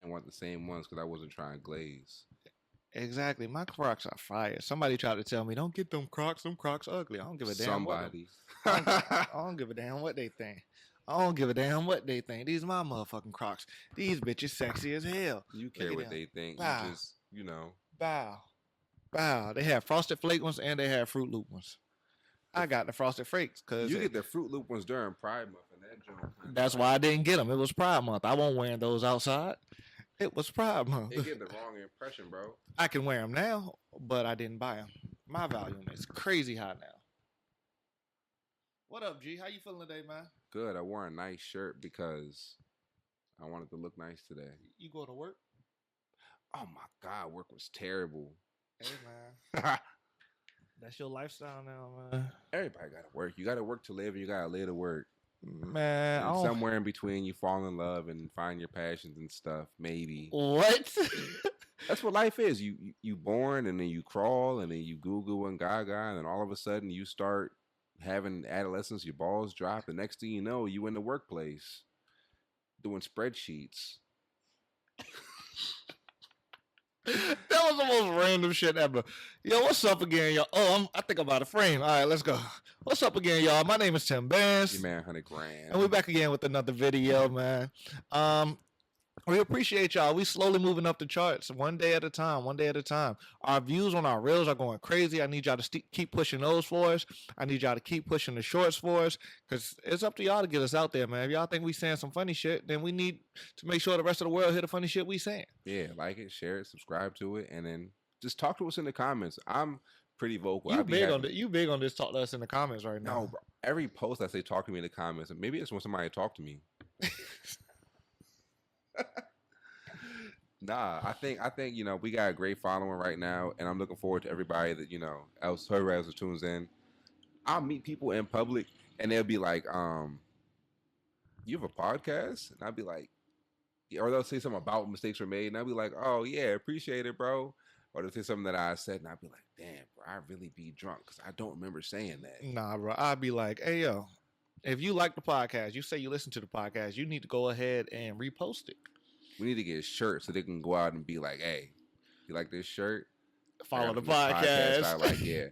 I want the same ones because I wasn't trying glaze. Exactly. My Crocs are fire. Somebody tried to tell me, don't get them Crocs. Them Crocs ugly. I don't give a damn what. Somebody. I don't give a damn what they think. I don't give a damn what they think. These my motherfucking Crocs. These bitches sexy as hell. You Look care at what them. they think. Bow. You just, Bow. Bow. They have Frosted Flake ones and they have Fruit Loop ones. I got the Frosted Flakes because you get the Fruit Loop ones during Pride Month, and that joint. That's why I didn't get them. It was Pride Month. I won't wear those outside. It was Pride Month. They get the wrong impression, bro. I can wear them now, but I didn't buy them. My volume is crazy high now. What up, G? How you feeling today, man? Good. I wore a nice shirt because I wanted to look nice today. You go to work? Oh my God, work was terrible. Hey, man. That's your lifestyle now, man. Everybody got to work. You got to work to live, and you got to live to work. Man, and somewhere in between, you fall in love and find your passions and stuff. Maybe. What? That's what life is. You born, and then you crawl, and then you Google and Gaga, and then all of a sudden you start having adolescence. Your balls drop. The next thing you know, you in the workplace doing spreadsheets. That was the most random shit ever. Yo, what's up again, y'all? Oh, I think I'm about to frame. All right, let's go. What's up again, y'all? My name is Tim Banks. Your man, 100 grand. And we're back again with another video, man. We appreciate y'all. We slowly moving up the charts one day at a time, one day at a time. Our views on our reels are going crazy. I need y'all to keep pushing those for us. I need y'all to keep pushing the shorts for us because it's up to y'all to get us out there, man. If y'all think we saying some funny shit, then we need to make sure the rest of the world hear the funny shit we saying. Yeah, like it, share it, subscribe to it, and then just talk to us in the comments. I'm pretty vocal. You big on this. Talk to us in the comments right now. No, bro. Every post I say talk to me in the comments, and maybe it's when somebody talk to me. Nah, I think we got a great following right now, and I'm looking forward to everybody that else whoever else tunes in. I'll meet people in public, and they'll be like, "You have a podcast?" And I'll be like, or they'll say something about Mistakes Were Made, and I'll be like, "Oh yeah, appreciate it, bro." Or they'll say something that I said, and I'll be like, "Damn, bro, I really be drunk because I don't remember saying that." Nah, bro, I'll be like, "Hey, yo, if you like the podcast, you say you listen to the podcast, you need to go ahead and repost it." We need to get shirts so they can go out and be like, "Hey, you like this shirt? Follow the podcast." I like, yeah.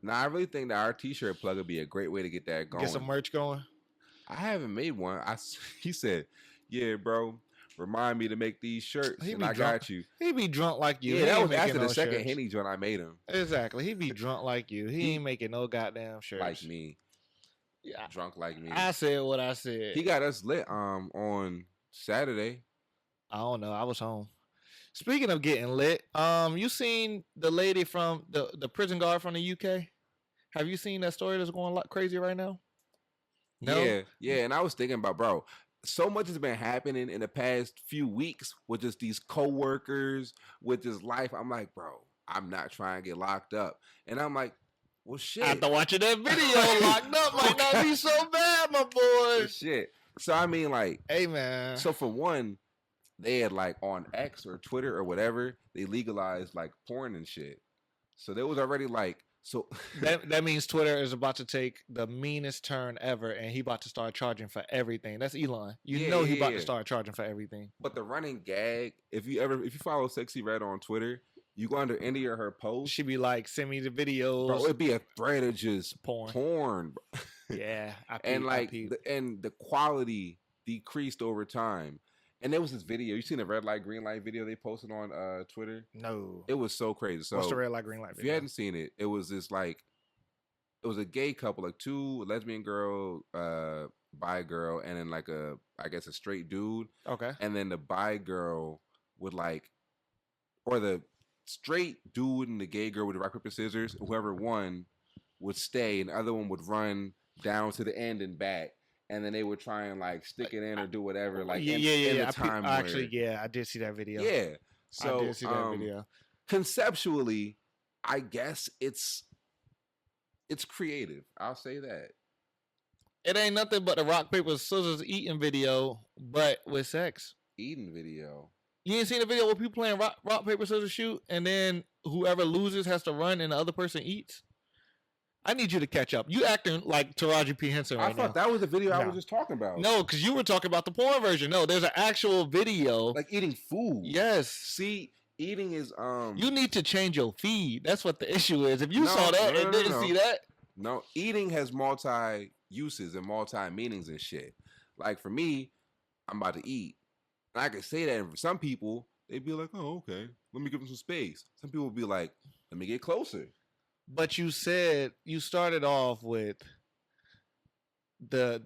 Now, I really think that our T-shirt plug would be a great way to get that going. Get some merch going. I haven't made one. He said, "Yeah, bro, remind me to make these shirts." And I got you. He be drunk like you. Yeah, that was after the second Henny joint I made him. Exactly. He be drunk like you. He ain't making no goddamn shirts. Like me. Yeah. Drunk like me. I said what I said. He got us lit on Saturday. I don't know. I was home. Speaking of getting lit, you seen the lady from the prison guard from the UK? Have you seen that story that's going crazy right now? No? Yeah. And I was thinking about, bro, so much has been happening in the past few weeks with just these coworkers, with this life. I'm like, bro, I'm not trying to get locked up. And I'm like, well, shit. After watching that video, locked up might not be so bad, my boy. Well, shit. So, I mean, like, hey, man. So, for one, they had, like, on X or Twitter or whatever, they legalized, like, porn and shit. So, there was already, like, so that means Twitter is about to take the meanest turn ever, and he about to start charging for everything. That's Elon. He about to start charging for everything. But the running gag, if you follow Sexy Red on Twitter, you go under any of her posts, she be like, "Send me the videos." Bro, it'd be a thread of just porn. Bro. Yeah, and the quality decreased over time. And there was this video. You seen the red light, green light video they posted on Twitter? No. It was so crazy. So what's the red light, green light video? If you hadn't seen it, it was this like, it was a gay couple, like two, a lesbian girl, bi girl, and then like I guess a straight dude. Okay. And then the bi girl would like, or the straight dude and the gay girl would rock, paper, scissors. Whoever won would stay, and the other one would run down to the end and back. And then they would try and like stick it in or do whatever. Like yeah. I did see that video. Yeah, so I did see that video. Conceptually, I guess it's creative. I'll say that. It ain't nothing but the rock paper scissors eating video, but with sex. Eating video. You ain't seen the video where people playing rock paper scissors shoot, and then whoever loses has to run and the other person eats. I need you to catch up. You acting like Taraji P. Henson right I thought now. that was the video I No. was just talking about. No, because you were talking about the porn version. No, there's an actual video. Like eating food. Yes. See, eating is You need to change your feed. That's what the issue is. If you saw that and didn't see that. No, eating has multi uses and multi meanings and shit. Like for me, I'm about to eat. And I can say that, and for some people, they'd be like, "Oh, okay, let me give them some space." Some people would be like, "Let me get closer." But you said you started off with the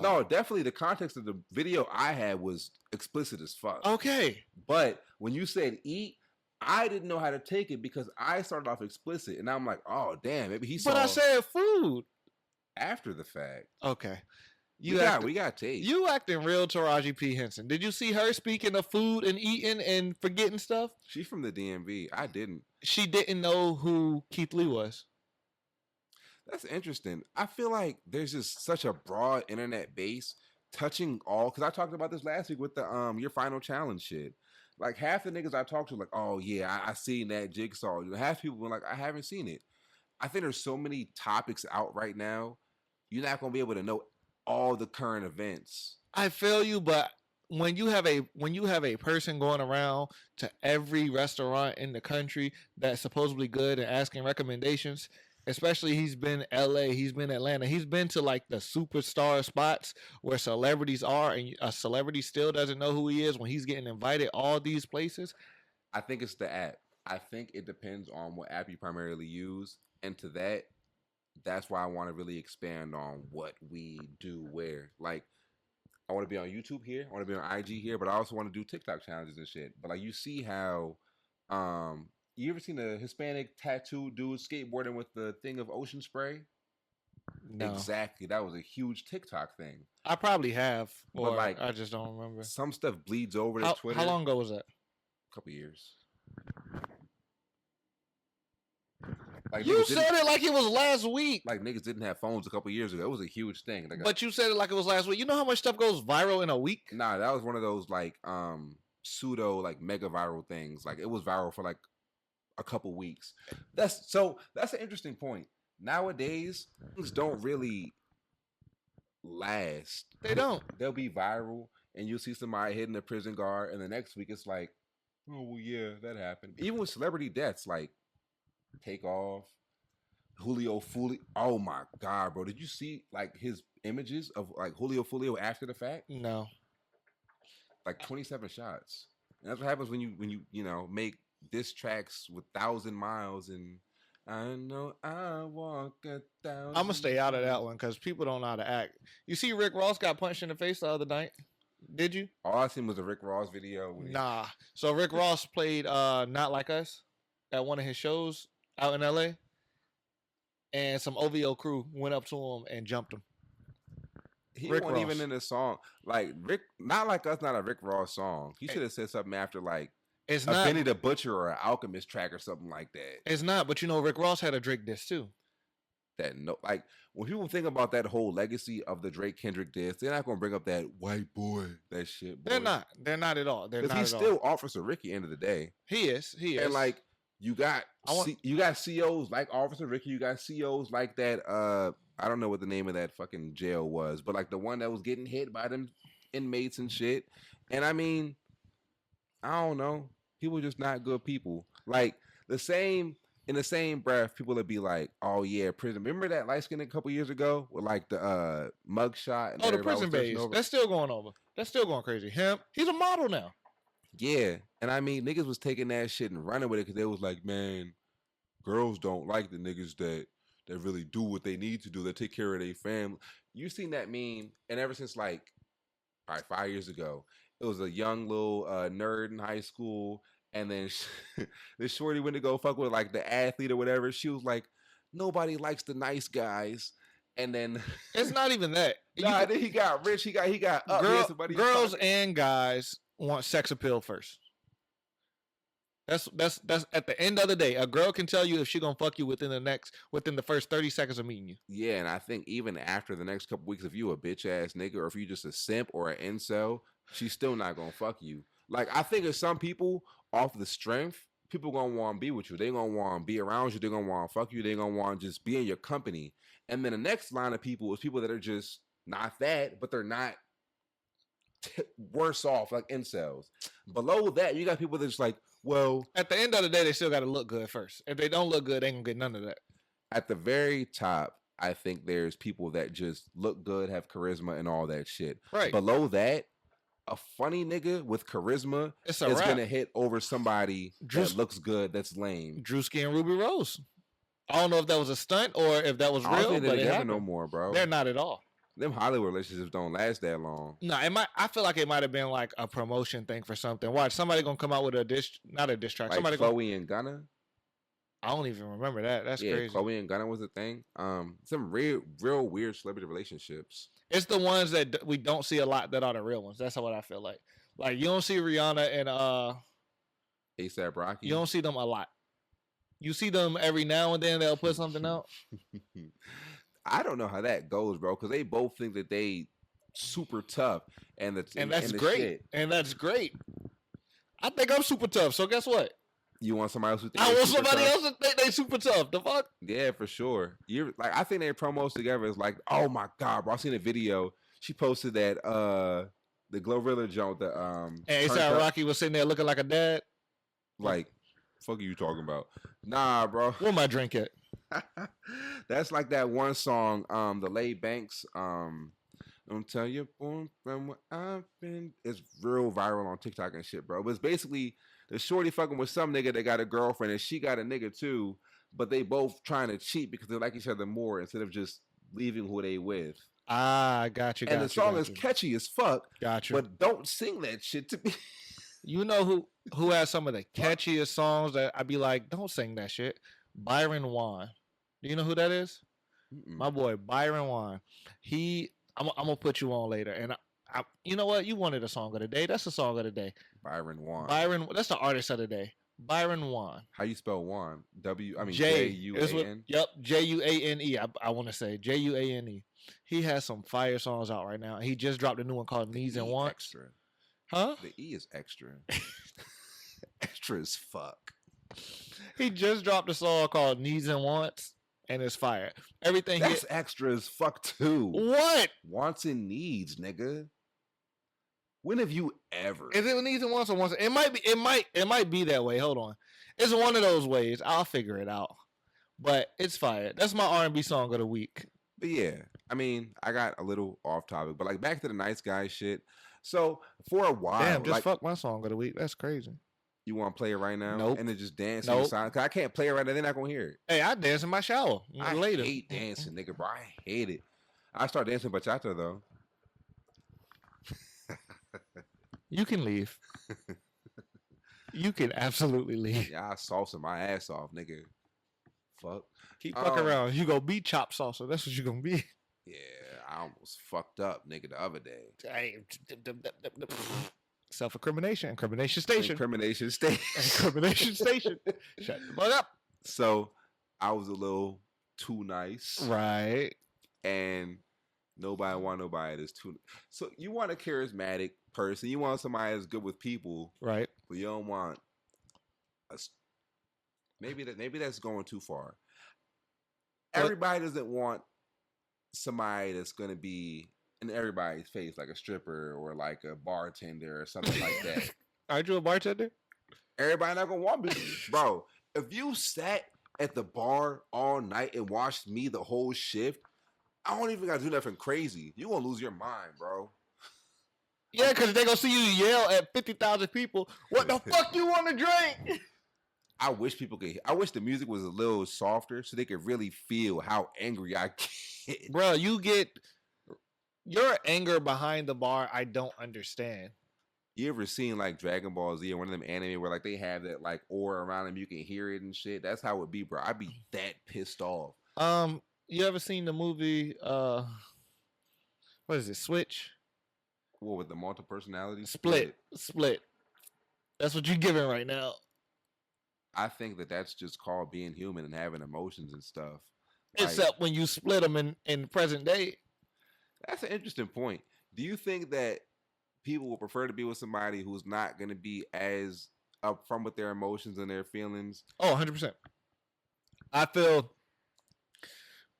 No, definitely the context of the video I had was explicit as fuck. Okay. But when you said eat, I didn't know how to take it because I started off explicit, and I'm like, "Oh, damn, maybe he saw." But I said food after the fact. Okay. We got taste. You acting real Taraji P. Henson. Did you see her speaking of food and eating and forgetting stuff? She's from the DMV. I didn't. She didn't know who Keith Lee was. That's interesting. I feel like there's just such a broad internet base touching all, because I talked about this last week with the your final challenge shit. Like half the niggas I talked to like, oh yeah, I seen that Jigsaw. Half people were like, I haven't seen it. I think there's so many topics out right now, you're not gonna be able to know all the current events. I feel you, but when you have a person going around to every restaurant in the country that's supposedly good and asking recommendations, especially he's been LA, he's been Atlanta, he's been to like the superstar spots where celebrities are, and a celebrity still doesn't know who he is when he's getting invited all these places. I think it's the app. I think it depends on what app you primarily use, and to that's why I want to really expand on what we do where. Like, I want to be on YouTube here, I want to be on IG here, but I also want to do TikTok challenges and shit. But like, you see how you ever seen a Hispanic tattooed dude skateboarding with the thing of ocean spray? No. Exactly. That was a huge TikTok thing. I probably have, or but like, I just don't remember. Some stuff bleeds over to Twitter. How long ago was that? A couple years. Like, you said it like it was last week. Like niggas didn't have phones a couple years ago. It was a huge thing. Like, but you said it like it was last week. You know how much stuff goes viral in a week? Nah, that was one of those like pseudo like mega viral things. Like it was viral for like a couple weeks. That's an interesting point. Nowadays, things don't really last. They don't. They'll be viral, and you'll see somebody hitting a prison guard, and the next week it's like, oh well, yeah, that happened. Even with celebrity deaths, like Takeoff, Julio Fulio. Oh my god, bro! Did you see like his images of like Julio Fulio after the fact? No. Like 27 shots. And that's what happens when you know make diss tracks with 1,000 miles and I know I walk 1,000. I'm gonna stay out of that one because people don't know how to act. You see, Rick Ross got punched in the face the other night. Did you? All I seen was a Rick Ross video. Nah. So Rick Ross played Not Like Us at one of his shows out in LA, and some OVO crew went up to him and jumped him. He wasn't even in the song. Like Rick, Not Like Us, not a Rick Ross song. He should have said something after like it's a not Benny the Butcher or an Alchemist track or something like that. It's not, but you know Rick Ross had a Drake diss too. That no, like when people think about that whole legacy of the Drake Kendrick diss, they're not gonna bring up that white boy, that shit. Boy. They're not. They're not at all. Because he's still Officer Ricky. End of the day, he is. And like you got COs like Officer Ricky. You got COs like that. I don't know what the name of that fucking jail was, but like the one that was getting hit by them inmates and shit. And I mean, I don't know. People just not good people. Like in the same breath, people would be like, "Oh yeah, prison." Remember that light skin a couple years ago with like the mug shot? And the prison base. That's still going over. That's still going crazy. He's a model now. Yeah, and I mean, niggas was taking that shit and running with it because they was like, "Man, girls don't like the niggas that really do what they need to do. That take care of their family." You seen that meme? And ever since like, probably 5 years ago, it was a young little nerd in high school. And then this shorty went to go fuck with like the athlete or whatever. She was like, "Nobody likes the nice guys." And then it's not even that. Nah, then he got rich. He got up. Girls and guys want sex appeal first. That's at the end of the day. A girl can tell you if she gonna fuck you within the first 30 seconds of meeting you. Yeah, and I think even after the next couple weeks, if you a bitch ass nigga or if you just a simp or an incel, she's still not gonna fuck you. Like I think of some people off the strength people gonna want to be with you. They gonna want to be around you. They gonna want to fuck you. They gonna want to just be in your company. And then the next line of people is people that are just not that, but they're not worse off, like incels. Below that, you got people that's like, well, At the end of the day, they still got to look good first. If they don't look good, they ain't gonna get none of that. at the very top, I think there's people that just look good, have charisma, and all that shit. Right. Below that, a funny nigga with charisma It's is a gonna wrap. hit over somebody Drew's- that looks good, that's lame. Drewski and Ruby Rose. I don't know if that was a stunt or if that was I don't real, think they're but it together happened. no more, bro. They're not at all. Them Hollywood relationships don't last that long. No, it might. I feel like it might have been like a promotion thing for something. Watch, somebody gonna come out with a not a diss track. Like Somebody Chloe and Gunna. I don't even remember that. That's Yeah, crazy. Chloe and Gunna was a thing. Some real weird celebrity relationships. It's the ones that we don't see a lot that are the real ones. That's what I feel like. Like you don't see Rihanna and ASAP Rocky. you don't see them a lot. You see them every now and then. They'll put something out. I don't know how that goes, bro, because they both think that they super tough, and And that's and the great. shit. And that's great. I think I'm super tough. So guess what? You want somebody else who think I they want super somebody tough? else to think they super tough. The fuck? Yeah, for sure. You're like, I think their promos together is like, oh my god, bro. I seen a video. She posted that the Glorilla joint, the And turned ASAP up, Rocky was sitting there looking like a dad. like, fuck are you talking about? Nah, bro. Where my drink at? That's like that one song, the Laid Banks, don't tell you from what I've been. It's real viral on TikTok and shit, bro. But it's basically the shorty fucking with some nigga that got a girlfriend and she got a nigga too, but they both trying to cheat because they like each other more instead of just leaving who they with. Ah, got you. And the song is catchy as fuck, Got you. but don't sing that shit to me. You know who has some of the catchiest songs that I'd be like, don't sing that shit? Byron Wan. Do you know who that is? Mm-mm. My boy Byron Wan. I'm gonna put you on later. And I, you know what? You wanted a song of the day. That's the song of the day. Byron Wan. Byron. That's the artist of the day. Byron Wan. How you spell Wan? J J U is A what- N. Yep, June. I want to say June. He has some fire songs out right now. He just dropped a new one called Needs and Wants. Extra. Huh? The E is extra. Extra as fuck. He just dropped a song called Needs and Wants, and it's fire. Everything That's extra as fuck too. What? Wants and needs, nigga. When have you ever? Is it Needs and Wants or Wants? It might be. It might be that way. Hold on. It's one of those ways. I'll figure it out. But it's fire. That's my R&B song of the week. But yeah, I mean, I got a little off topic, but like back to the nice guy shit. So for a while, Damn, just like, fuck my song of the week. That's crazy. you want to play it right now? Nope. And then just dance Nope. in the silence? Cause I can't play it right now. They're not gonna hear it. Hey, I dance in my shower I later. hate dancing, nigga, bro. I hate it. I start dancing bachata though. You can leave. You can absolutely leave. Yeah, I salsa my ass off, nigga. Fuck. Keep fucking Um, around. You gonna be chop salsa. That's what you gonna be. Yeah, I almost fucked up, nigga, the other day. Self-incrimination. Incrimination station. Incrimination state. Incrimination station. Shut the fuck up. So I was a little too nice, Right. and nobody want nobody that's too. So you want a charismatic person. You want somebody that's good with people, Right. but you don't want us. Maybe that's going too far. But- Everybody doesn't want somebody that's going to be in everybody's face, like a stripper or like a bartender or something like that. Aren't you a bartender? Everybody not gonna want me, bro. If you sat at the bar all night and watched me the whole shift, I don't even gotta do nothing crazy. You gonna lose your mind, bro. Yeah, because they gonna see you yell at 50,000 people. What the fuck you want to drink? I wish people could. I wish the music was a little softer so they could really feel how angry I get. Bro, you get your anger behind the bar. I don't understand. You ever seen like Dragon Ball Z or one of them anime where like they have that like aura around them, you can hear it and shit? That's how it be, bro. I'd be that pissed off. You ever seen the movie? What is it? Switch. What with the multiple personality? Split. That's what you're giving right now. I think that that's just called being human and having emotions and stuff. Like, Except when you split them in present day. that's an interesting point. Do you think that people would prefer to be with somebody who's not going to be as upfront with their emotions and their feelings. Oh, 100%. I feel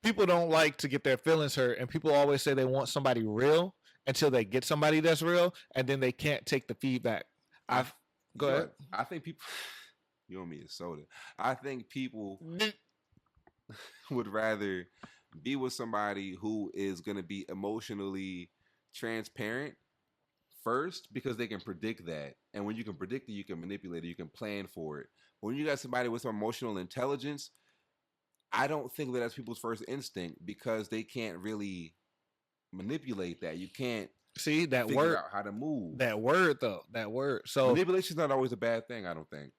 people don't like to get their feelings hurt, and people always say they want somebody real until they get somebody that's real, and then they can't take the feedback. Go ahead. I think people. You owe me a soda. I think people would rather be with somebody who is going to be emotionally transparent first, because they can predict that. And when you can predict it, you can manipulate it, you can plan for it. When you got somebody with some emotional intelligence, I don't think that that's people's first instinct, because they can't really manipulate that. You can't see that figure word out how to move. That word though, that word. So manipulation's not always a bad thing, I don't think.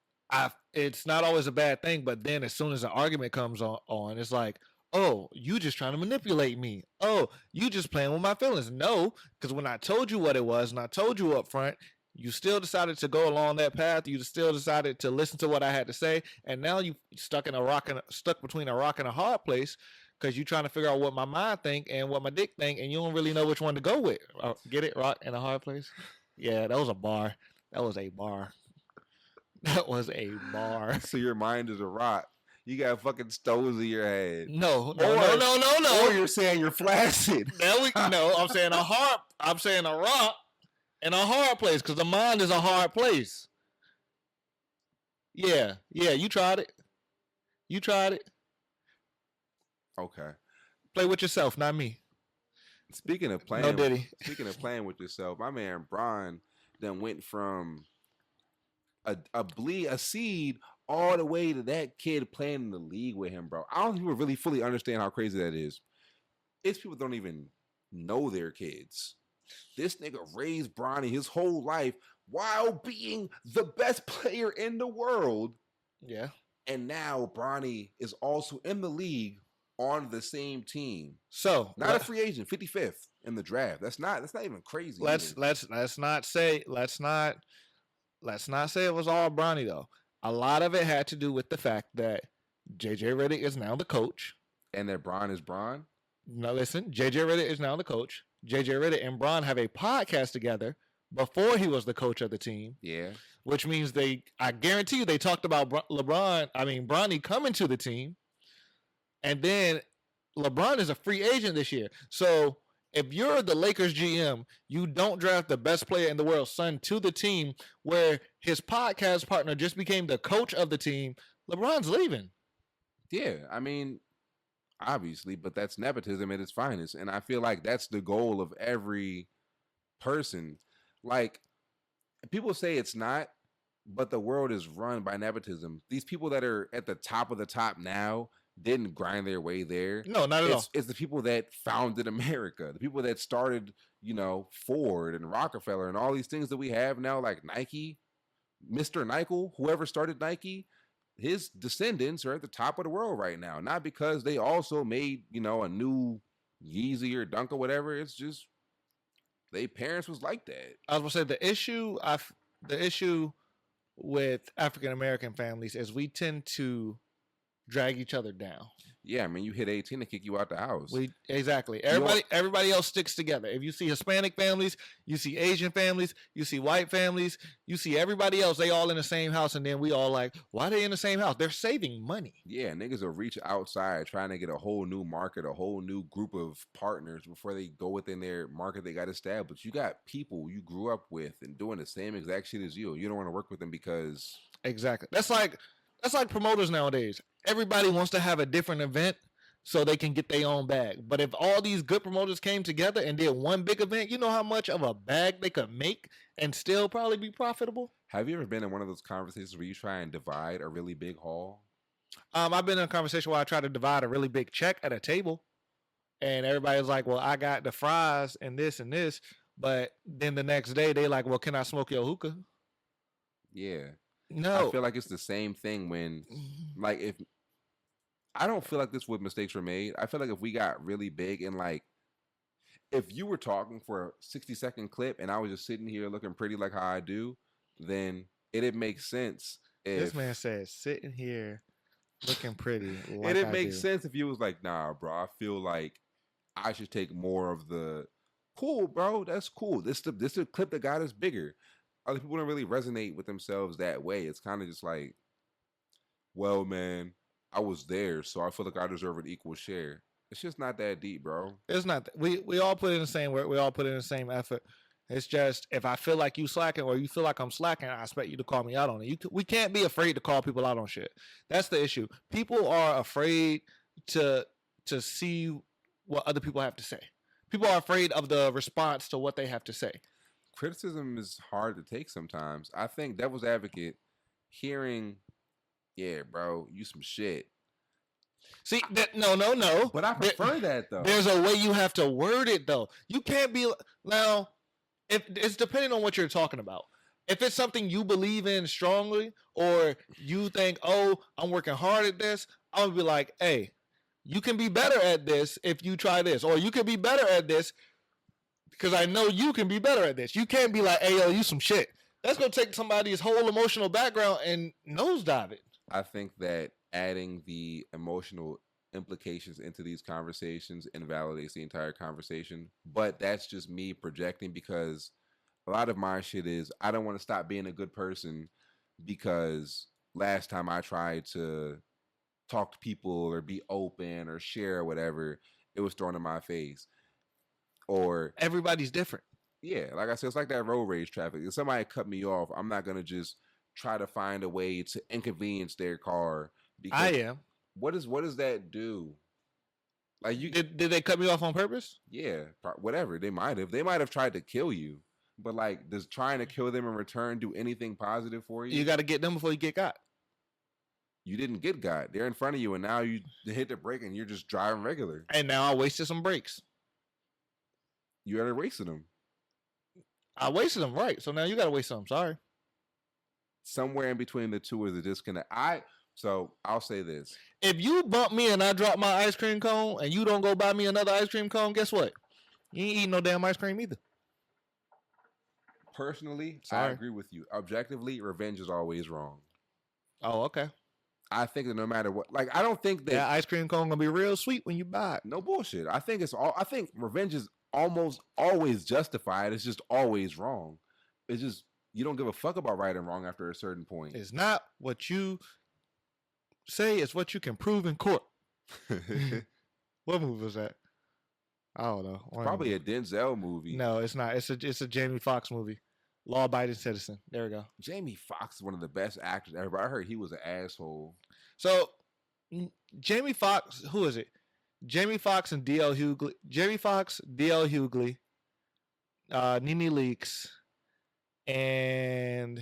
It's not always a bad thing, but then as soon as an argument comes on, it's like, oh, you just trying to manipulate me. Oh, you just playing with my feelings. No, because when I told you what it was and I told you up front, you still decided to go along that path. You still decided to listen to what I had to say, and now you stuck between a rock and a hard place, because you're trying to figure out what my mind think and what my dick think, and you don't really know which one to go with. Get it? Rock and a hard place. Yeah, that was a bar. That was a bar. That was a bar. So your mind is a rock. You got fucking stones in your head. No. Or you're saying you're flaccid. No, I'm saying a rock and a hard place, because the mind is a hard place. Yeah, you tried it. Okay. Play with yourself, not me. Speaking of playing, with yourself, my man Bron then went from a seed all the way to that kid playing in the league with him, bro. I don't think people really fully understand how crazy that is. It's people don't even know their kids. This nigga raised Bronny his whole life while being the best player in the world. Yeah. And now Bronny is also in the league on the same team. So not a free agent, 55th in the draft. That's not even crazy. Let's not say it was all Bronny though. A lot of it had to do with the fact that JJ Redick is now the coach. And that Bron is Bron? No, listen, JJ Redick is now the coach. JJ Redick and Bron have a podcast together before he was the coach of the team. Yeah. Which means I guarantee you they talked about Bronny coming to the team. And then LeBron is a free agent this year. So if you're the Lakers GM, you don't draft the best player in the world's son to the team where his podcast partner just became the coach of the team. LeBron's leaving. Yeah, I mean, obviously, but that's nepotism at its finest. And I feel like that's the goal of every person. Like, people say it's not, but the world is run by nepotism. These people that are at the top of the top now didn't grind their way there. No, not at all. It's the people that founded America, the people that started, Ford and Rockefeller and all these things that we have now, like Nike, Mr. Nike, whoever started Nike, his descendants are at the top of the world right now. Not because they also made, a new Yeezy or Dunk or whatever. It's just their parents was like that. I was going to say the issue with African American families is we tend to drag each other down. Yeah, I mean, you hit 18 to kick you out the house. Exactly. Everybody else sticks together. If you see Hispanic families, you see Asian families, you see white families, you see everybody else, they all in the same house, and then we all like, why are they in the same house? They're saving money. Yeah, niggas will reach outside trying to get a whole new market, a whole new group of partners before they go within their market they got established. You got people you grew up with and doing the same exact shit as you. You don't want to work with them because... Exactly. That's like promoters nowadays. Everybody wants to have a different event so they can get their own bag. But if all these good promoters came together and did one big event, you know how much of a bag they could make and still probably be profitable? Have you ever been in one of those conversations where you try and divide a really big haul? I've been in a conversation where I try to divide a really big check at a table. And everybody's like, well, I got the fries and this. But then the next day, they like, well, can I smoke your hookah? Yeah. No. I feel like it's the same thing when, like, if I don't feel like this with Mistakes Were Made. I feel like if we got really big and, like, if you were talking for a 60-second clip and I was just sitting here looking pretty like how I do, then it'd make sense. This man said sitting here looking pretty. Like it'd make sense if you was like, nah, bro, I feel like I should take more of the cool, bro. That's cool. This is a clip that got us bigger. other people don't really resonate with themselves that way. It's kind of just like, well, man, I was there, so I feel like I deserve an equal share. It's just not that deep, bro. It's not. We all put in the same work. We all put in the same effort. It's just if I feel like you slacking or you feel like I'm slacking, I expect you to call me out on it. We can't be afraid to call people out on shit. That's the issue. People are afraid to see what other people have to say. People are afraid of the response to what they have to say. Criticism is hard to take sometimes. I think devil's advocate, hearing, yeah, bro, you some shit. See, no. But I prefer that though. There's a way you have to word it though. You can't be now. If it's depending on what you're talking about. If it's something you believe in strongly, or you think, oh, I'm working hard at this, I'm gonna be like, hey, you can be better at this if you try this, or you can be better at this because I know you can be better at this. You can't be like, hey, yo, you some shit. That's gonna take somebody's whole emotional background and nosedive it. I think that adding the emotional implications into these conversations invalidates the entire conversation. But that's just me projecting, because a lot of my shit is I don't want to stop being a good person because last time I tried to talk to people or be open or share or whatever, it was thrown in my face. Or everybody's different. Yeah, like I said, it's like that road rage traffic. If somebody cut me off, I'm not gonna just try to find a way to inconvenience their car. Because I am. What does that do? Like, you did they cut me off on purpose? Yeah, whatever. They might have tried to kill you, but like, does trying to kill them in return do anything positive for you? You got to get them before you get got. You didn't get got. They're in front of you, and now you hit the brake, and you're just driving regular. And now I wasted some brakes. You already wasted them. I wasted them, right? So now you got to waste some. Sorry. Somewhere in between the two is a disconnect. So I'll say this: if you bump me and I drop my ice cream cone, and you don't go buy me another ice cream cone, guess what? You ain't eating no damn ice cream either. Personally, I agree with you. Objectively, revenge is always wrong. Oh, okay. I think that no matter what, like, I don't think that ice cream cone gonna be real sweet when you buy it. No bullshit. I think revenge is almost always justified. It's just always wrong. It's just, you don't give a fuck about right and wrong after a certain point. It's not what you say, it's what you can prove in court. What movie was that? I don't know. Probably a Denzel movie. No, it's not. It's a Jamie Foxx movie. Law Abiding Citizen. There we go. Jamie Foxx is one of the best actors ever. I heard he was an asshole. So, Jamie Foxx, who is it? Jamie Foxx and D.L. Hughley. Jamie Foxx, D.L. Hughley, Nene Leakes, and...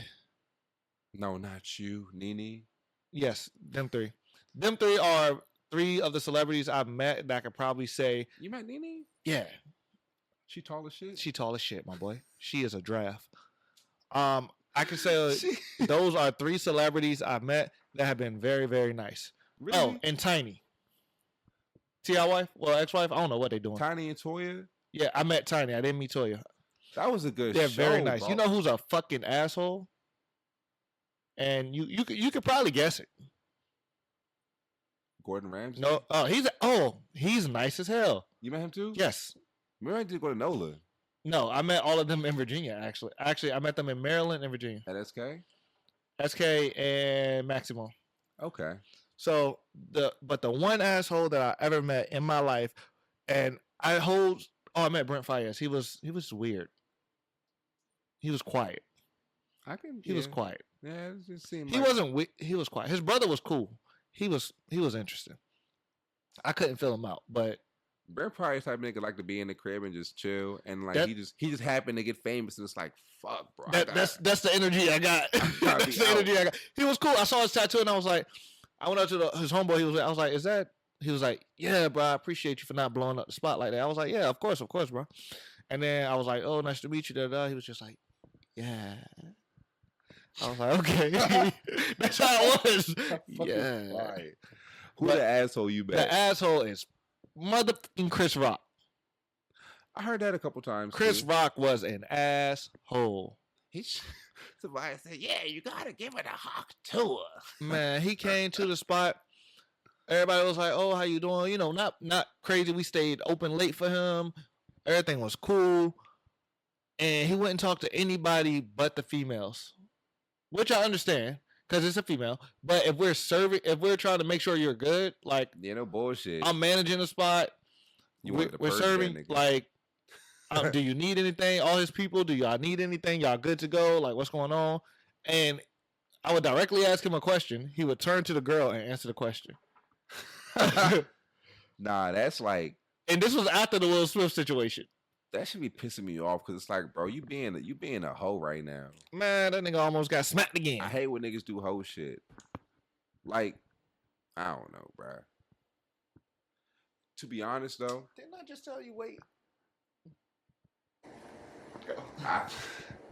No, not you, Nene. Yes, them three. Them three are three of the celebrities I've met that I could probably say... You met Nene? Yeah. She tall as shit? She tall as shit, my boy. She is a draft. I can say those are three celebrities I've met that have been very, very nice. Really? Oh, and Tiny. T.I. wife? Well, ex-wife? I don't know what they're doing. Tiny and Toya? Yeah, I met Tiny. I didn't meet Toya. That was a good show. They're very nice. Bro. You know who's a fucking asshole? And you could probably guess it. Gordon Ramsay? No. He's nice as hell. You met him too? Yes. Maybe I did go to NOLA. No, I met all of them in Virginia, actually. Actually, I met them in Maryland and Virginia. At SK? SK and Maximo. Okay. So the one asshole that I ever met in my life, and I met Brent Fayez. He was weird. He was quiet. He was quiet. Yeah, it just seemed he was quiet. His brother was cool. He was interesting. I couldn't fill him out, but Brent probably type of nigga like to be in the crib and just chill, and like he just happened to get famous, and it's like, fuck, bro. That's the energy I got. That's the energy I got. He was cool. I saw his tattoo, and I was like, I went up to his homeboy. I was like, is that? He was like, yeah, bro. I appreciate you for not blowing up the spot like that. I was like, yeah, of course, bro. And then I was like, oh, nice to meet you. He was just like, yeah. I was like, okay. That's how it was. Yeah. Right. Who the asshole you met? The asshole is motherfucking Chris Rock. I heard that a couple times. Chris Rock was an asshole. Somebody said, yeah, you gotta give it a hawk tour. Man, he came to the spot. Everybody was like, oh, how you doing? You know, not crazy. We stayed open late for him. Everything was cool. and he wouldn't talk to anybody but the females, which I understand because it's a female. But if we're trying to make sure you're good, like No bullshit. I'm managing the spot, we're serving, like, do you need anything? All his people, do y'all need anything? Y'all good to go? Like, what's going on? And I would directly ask him a question. He would turn to the girl and answer the question. Nah, that's like. And this was after the Will Smith situation. That should be pissing me off because it's like, bro, you being a hoe right now. Man, that nigga almost got smacked again. I hate when niggas do hoe shit. Like, I don't know, bro. To be honest, though, didn't I just tell you wait?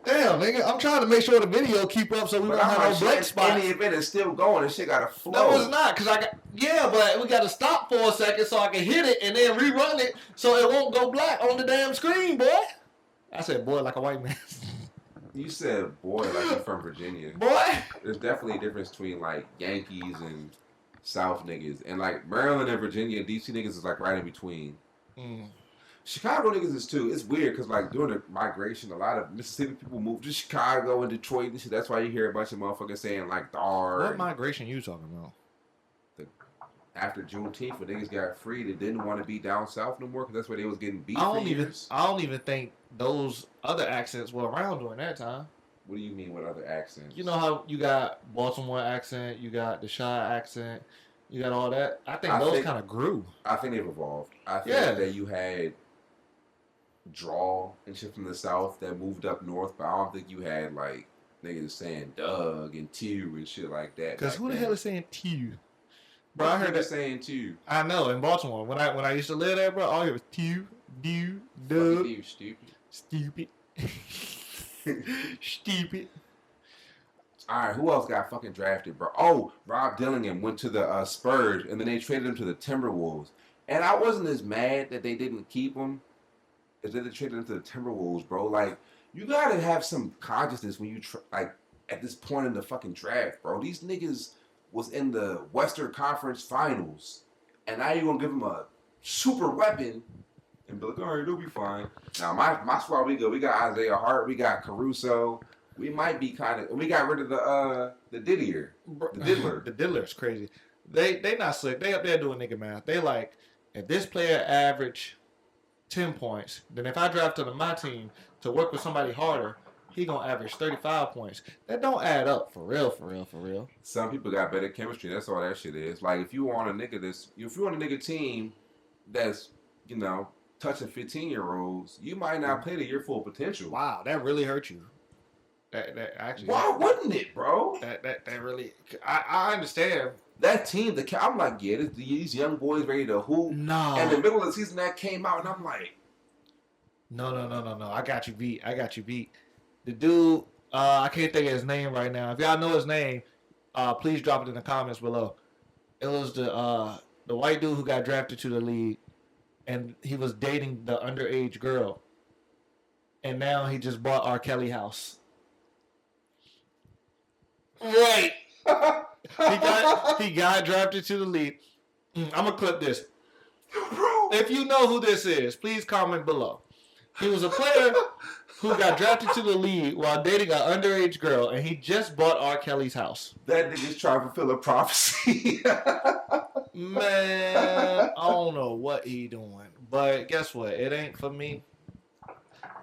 Damn, nigga, I'm trying to make sure the video keep up so we don't have no blank spots. Any event is still going. This shit gotta flow. No, it's not, cause but we gotta stop for a second so I can hit it and then rerun it so it won't go black on the damn screen, boy. I said boy like a white man. You said boy like you're from Virginia. Boy. There's definitely a difference between like Yankees and South niggas. And like Maryland and Virginia, DC niggas is like right in between. Chicago niggas is too. It's weird because like during the migration, a lot of Mississippi people moved to Chicago and Detroit and shit. That's why you hear a bunch of motherfuckers saying like "dar." What migration you talking about? After Juneteenth, when niggas got free, they didn't want to be down south no more because that's where they was getting beat. I don't even think those other accents were around during that time. What do you mean? What other accents? You know how you got Baltimore accent, you got the Chi accent, you got all that. I think those kind of grew. I think they've evolved. I think that you had draw and shit from the south that moved up north, but I don't think you had like niggas saying Doug and Tew and shit like that. Because who the hell is saying Tew? Bro, I heard that saying Tew. I know in Baltimore when I used to live there, bro. All I hear was Tew, Dew, Doug. You stupid. Stupid. Stupid. All right, who else got fucking drafted, bro? Oh, Rob Dillingham went to the Spurs, and then they traded him to the Timberwolves. And I wasn't as mad that they didn't keep him as they traded him to the Timberwolves, bro. Like, you gotta have some consciousness when you like at this point in the fucking draft, bro. These niggas was in the Western Conference Finals, and now you gonna give them a super weapon and be like, all right, they'll be fine. Now my squad, we good. We got Isaiah Hart, we got Caruso. We might be kind of. We got rid of the Didier, the Diddler. The Diddler is crazy. They not slick. They up there doing nigga math. They like if this player average 10 points, then if I draft him to my team to work with somebody harder, he gonna average 35 points. That don't add up for real, for real, for real. Some people got better chemistry. That's all that shit is. Like if you want a nigga team that's touching 15-year-olds, you might not play to your full potential. Wow, that really hurt you. That actually. Why wouldn't it, bro? That really. I understand. That team, I'm like, yeah, these young boys ready to hoop. No. And the middle of the season that came out, and I'm like, no. I got you beat. The dude, I can't think of his name right now. If y'all know his name, please drop it in the comments below. It was the white dude who got drafted to the league, and he was dating the underage girl, and now he just bought R. Kelly house. Right. he got drafted to the league. I'm gonna clip this. Bro. If you know who this is, please comment below. He was a player who got drafted to the league while dating an underage girl, and he just bought R. Kelly's house. That nigga's trying to fulfill a prophecy. Man, I don't know what he doing, but guess what? It ain't for me.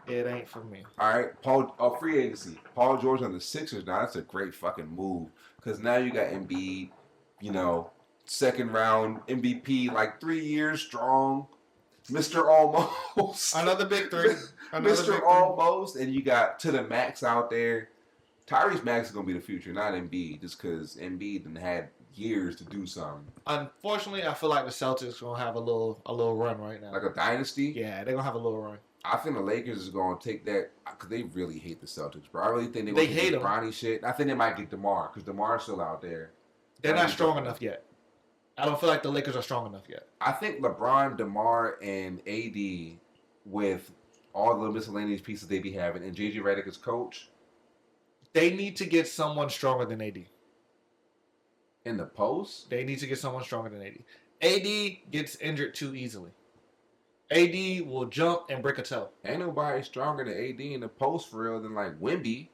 It ain't for me. All right, free agency. Paul George on the Sixers. Now that's a great fucking move because now you got Embiid, second round MVP, like 3 years strong, Mr. Almost. Another big three. Mr. Almost, and you got to the max out there. Tyrese Max is gonna be the future, not Embiid, just because Embiid done had years to do something. Unfortunately, I feel like the Celtics gonna have a little run right now. Like a dynasty. Yeah, they're gonna have a little run. I think the Lakers is going to take that because they really hate the Celtics, bro. I really think they hate them. Bronny shit. I think they might get DeMar because DeMar's still out there. They're not strong enough yet. I don't feel like the Lakers are strong enough yet. I think LeBron, DeMar, and AD with all the miscellaneous pieces they be having and JJ Redick as coach. They need to get someone stronger than AD. In the post? They need to get someone stronger than AD. AD gets injured too easily. AD will jump and break a toe. Ain't nobody stronger than AD in the post for real than like Wemby.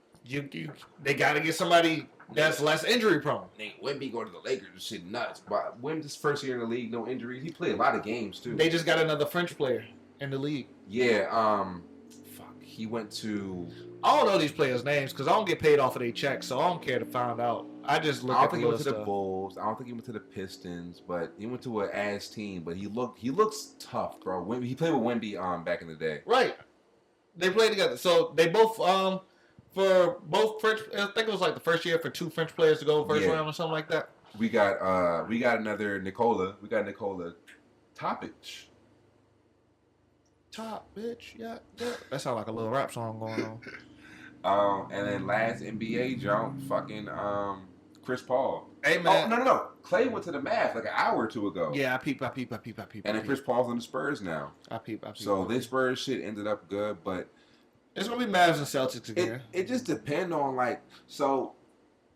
They got to get somebody that's less injury prone. Wemby go to the Lakers and shit nuts. But Wemby's first year in the league, no injuries. He played a lot of games too. They just got another French player in the league. Yeah. He went to. I don't know these players' names because I don't get paid off of their checks, so I don't care to find out. I just look at the list. I don't think he went to the Bulls. I don't think he went to the Pistons, but he went to an ass team. But he looks tough, bro. He played with Wemby back in the day. Right. They played together. So they both for both French. I think it was like the first year for 2 French players to go first round or something like that. We got another Nikola. We got Nikola Topic. Top bitch, yeah. That sounds like a little rap song going on. And then last NBA jump, fucking Chris Paul. Hey man, no. Clay went to the Mavs like an hour or 2 ago. Yeah, I peep. And then Chris Paul's on the Spurs now. I peep. So this Spurs shit ended up good, but it's gonna be Mavs and Celtics again. It just depends on like so.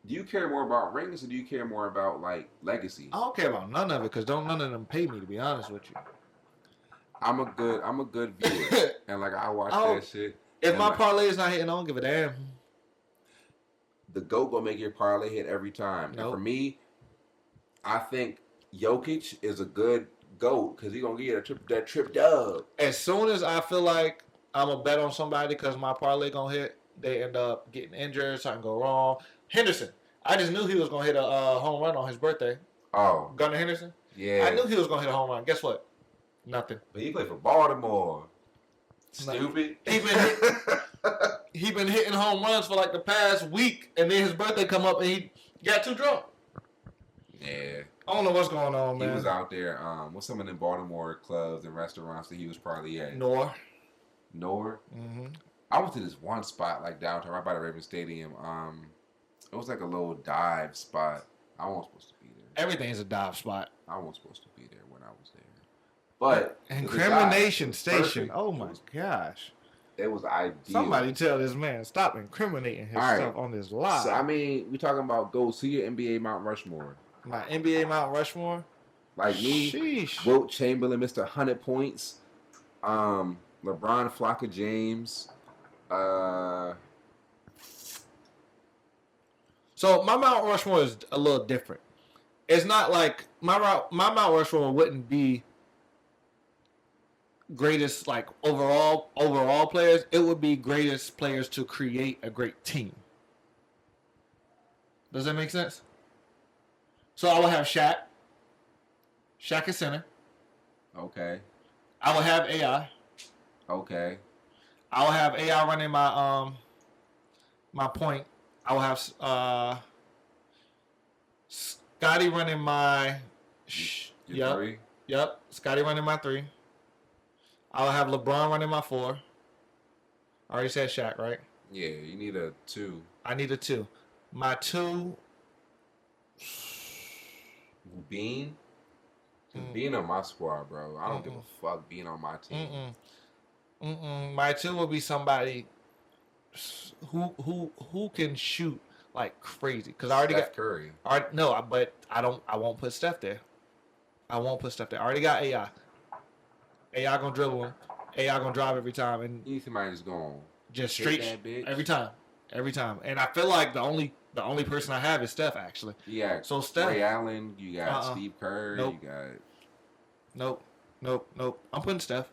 Do you care more about rings or do you care more about like legacy? I don't care about none of it because none of them pay me, to be honest with you. I'm a good viewer, and like I watch that shit. If my parlay is not hitting, I don't give a damn. The GOAT gonna make your parlay hit every time. Nope. And for me, I think Jokic is a good GOAT because he's gonna give you that trip dub. As soon as I feel like I'm gonna bet on somebody because my parlay gonna hit, they end up getting injured, something go wrong. Henderson, I just knew he was gonna hit a home run on his birthday. Oh, Gunnar Henderson. Yeah, I knew he was gonna hit a home run. Guess what? Nothing. But he played for Baltimore. Stupid. He been hitting home runs for like the past week, and then his birthday come up and he got too drunk. Yeah. I don't know what's going on, man. He was out there with some of them Baltimore clubs and restaurants that he was probably at. Nor. Mm-hmm. I went to this one spot like downtown, right by the Ravens Stadium. It was like a little dive spot. I wasn't supposed to be there. Everything's a dive spot. I wasn't supposed to be there when I was there. But incrimination station. Oh my gosh. It was ideal. Somebody tell this man stop incriminating himself on this live. So I mean, we talking about go see your NBA Mount Rushmore. My NBA Mount Rushmore? Like me, Sheesh. Wilt Chamberlain, Mr. 100 points. LeBron, Flocka James. So my Mount Rushmore is a little different. It's not like my Mount Rushmore wouldn't be greatest like overall players. It would be greatest players to create a great team. Does that make sense? So I would have Shaq. Shaq is center. Okay. I would have AI. Okay. I will have AI running my my point. I will have Scotty running my three. Yep. Scotty running my 3. I will have LeBron running my 4. I already said Shaq, right? Yeah, you need a 2. I need a 2. My 2. Bean. Being on my squad, bro. I don't give a fuck being on my team. My 2 will be somebody who can shoot like crazy. Because I already got Curry. But I won't put Steph there. I already got AI. AI gonna dribble him. AI gonna drive every time, and you need somebody just going just straight every time. And I feel like the only person I have is Steph actually. Yeah. So Steph, Ray Allen, you got Steve Kerr, nope. You got. Nope. I'm putting Steph.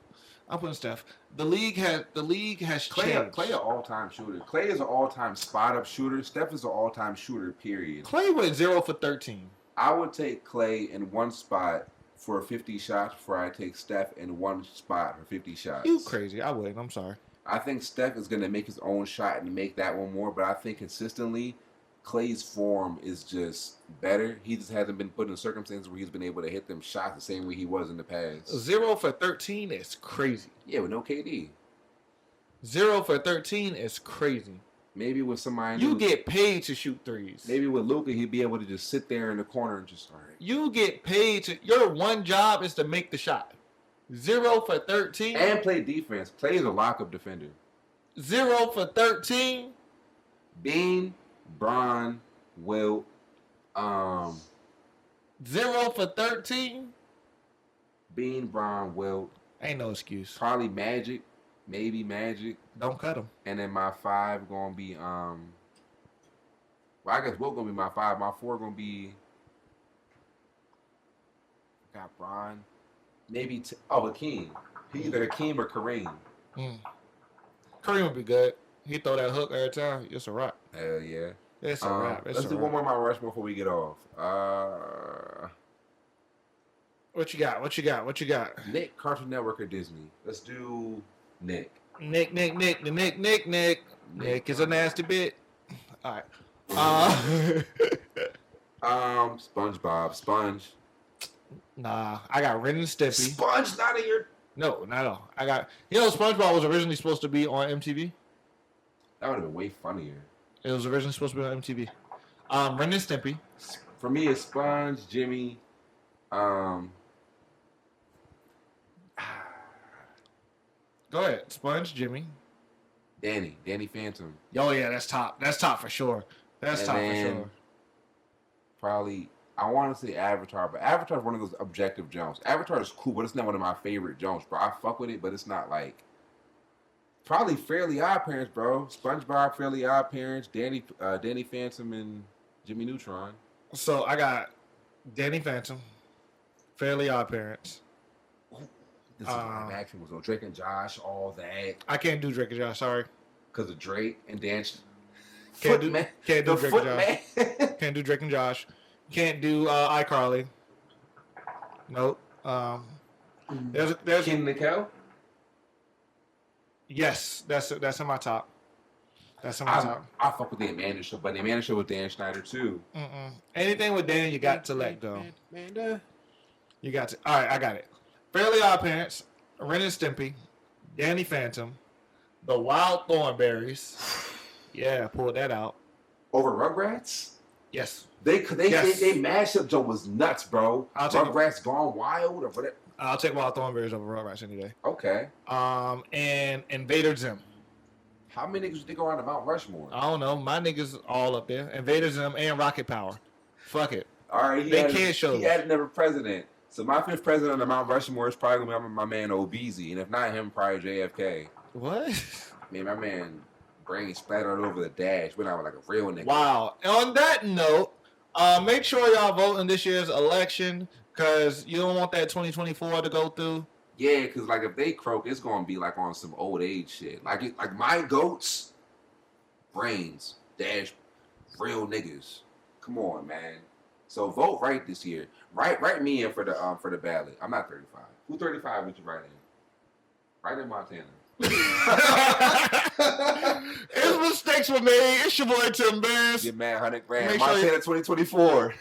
The league has Clay. changed. Clay, an all-time shooter. Clay is an all-time spot-up shooter. Steph is an all-time shooter. Period. Clay went 0 for 13. I would take Clay in one spot for 50 shots before I take Steph in one spot for 50 shots. You crazy. I wouldn't. I'm sorry. I think Steph is going to make his own shot and make that one more, but I think consistently Clay's form is just better. He just hasn't been put in circumstances where he's been able to hit them shots the same way he was in the past. 0 for 13 is crazy. Yeah, with no KD. 0 for 13 is crazy. Maybe with somebody you get paid to shoot threes. Maybe with Luka, he'd be able to just sit there in the corner and just start. You get paid to. Your one job is to make the shot. 0 for 13 and play defense. Clay is a lockup defender. 0 for 13. Bean, Bron, Wilt. 0 for 13. Bean, Bron, Wilt. Ain't no excuse. Probably Magic, maybe Magic. Don't cut him. And then my 5 gonna be well, I guess what gonna be my 5? My 4 gonna be got Bron. Maybe Hakeem. He either Hakeem or Kareem. Kareem would be good. He throw that hook every time. It's a wrap. Hell yeah. It's a wrap. Let's do one more Mount Rushmore before we get off. What you got? What you got? What you got? Nick, Cartoon Network or Disney? Let's do Nick. Nick is a nasty bit. All right. SpongeBob. Sponge. Nah, I got Ren and Stimpy. Sponge not in your... No, not at all. I got... You know, SpongeBob was originally supposed to be on MTV. That would have been way funnier. It was originally supposed to be on MTV. Ren and Stimpy. For me, it's Sponge, Jimmy. Go ahead. Sponge, Jimmy. Danny Phantom. Oh, yeah, that's top. That's top for sure. That's top for sure. Probably... I want to say Avatar, but Avatar is one of those objective jumps. Avatar is cool, but it's not one of my favorite jumps, bro. I fuck with it, but it's not like... Probably Fairly Odd Parents, bro. SpongeBob, Fairly Odd Parents, Danny Phantom, and Jimmy Neutron. So I got Danny Phantom, Fairly Odd Parents. This is live action was on Drake and Josh, all that. I can't do Drake and Josh, sorry. Because of Drake and Dan. Can't do Drake and Josh. Can't do Drake and Josh. Can't do iCarly. Nope. There's Ken Nickel? Yes, that's in my top. That's in my top. I fuck with the Amanda Show, but the Amanda Show with Dan Schneider too. Anything with Dan, you got to let go. Amanda. You got to. All right, I got it. Fairly Odd Parents, Ren and Stimpy, Danny Phantom, The Wild Thornberries. Yeah, pulled that out. Over Rugrats? Yes. They mashup joke was nuts, bro. Rugrats Gone Wild or whatever. I'll take Wild Thornberries over Rugrats any day. Okay. And Invader Zim. How many niggas did they go on to Mount Rushmore? I don't know. My niggas all up there. Invader Zim and Rocket Power. Fuck it. All right. He had never president. So my 5th president of Mount Rushmore is probably going to be my man Obeezy. And if not him, probably JFK. What? Man, my man brain splattered all over the dash. Went out like a real nigga. Wow. And on that note, make sure y'all vote in this year's election because you don't want that 2024 to go through. Yeah, because like if they croak, it's going to be like on some old age shit. Like my goats, brains, dash, real niggas. Come on, man. So vote right this year. Write me in for the ballot. I'm not 35. Who 35 would you write in? Right in Montana. It's Mistakes Were Made. It's your boy Tim Bass. Get mad, $100 grand. Montana 2024.